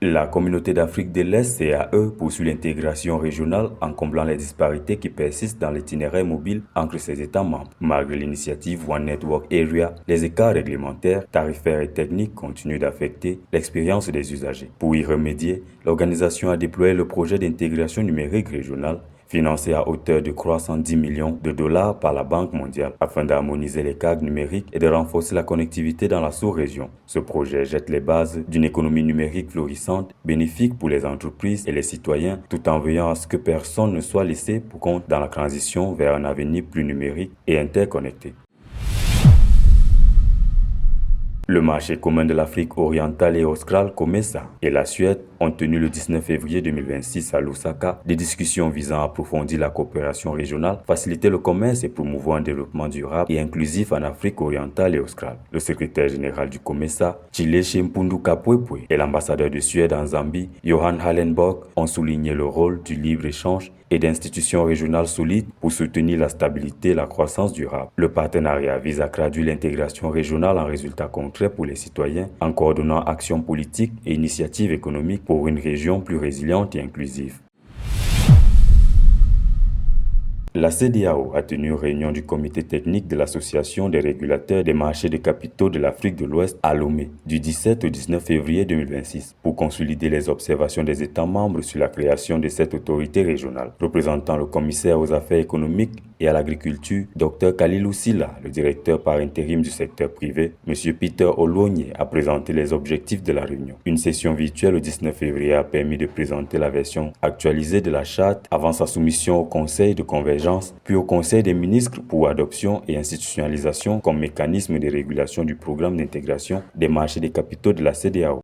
La communauté d'Afrique de l'Est, CAE, poursuit l'intégration régionale en comblant les disparités qui persistent dans l'itinéraire mobile entre ses États membres. Malgré l'initiative One Network Area, les écarts réglementaires, tarifaires et techniques continuent d'affecter l'expérience des usagers. Pour y remédier, l'organisation a déployé le projet d'intégration numérique régionale financé à hauteur de 310 millions de dollars par la Banque mondiale, afin d'harmoniser les cadres numériques et de renforcer la connectivité dans la sous-région. Ce projet jette les bases d'une économie numérique florissante, bénéfique pour les entreprises et les citoyens, tout en veillant à ce que personne ne soit laissé pour compte dans la transition vers un avenir plus numérique et interconnecté. Le marché commun de l'Afrique orientale et australe, COMESA, et la Suède ont tenu le 19 février 2026 à Lusaka des discussions visant à approfondir la coopération régionale, faciliter le commerce et promouvoir un développement durable et inclusif en Afrique orientale et australe. Le secrétaire général du COMESA, Tshileshe Mpundu Kapwepwe, et l'ambassadeur de Suède en Zambie, Johan Hallenborg, ont souligné le rôle du libre-échange et d'institutions régionales solides pour soutenir la stabilité et la croissance durable. Le partenariat vise à traduire l'intégration régionale en résultats concrets pour les citoyens, en coordonnant actions politiques et initiatives économiques pour une région plus résiliente et inclusive. La CEDEAO a tenu une réunion du comité technique de l'Association des régulateurs des marchés de capitaux de l'Afrique de l'Ouest à Lomé du 17 au 19 février 2026 pour consolider les observations des États membres sur la création de cette autorité régionale. Représentant le commissaire aux affaires économiques et à l'agriculture, Dr Kalilou Silla, le directeur par intérim du secteur privé, M. Peter Olonye, a présenté les objectifs de la réunion. Une session virtuelle le 19 février a permis de présenter la version actualisée de la charte avant sa soumission au Conseil de convergence puis au Conseil des ministres pour adoption et institutionnalisation comme mécanisme de régulation du programme d'intégration des marchés des capitaux de la CEDEAO.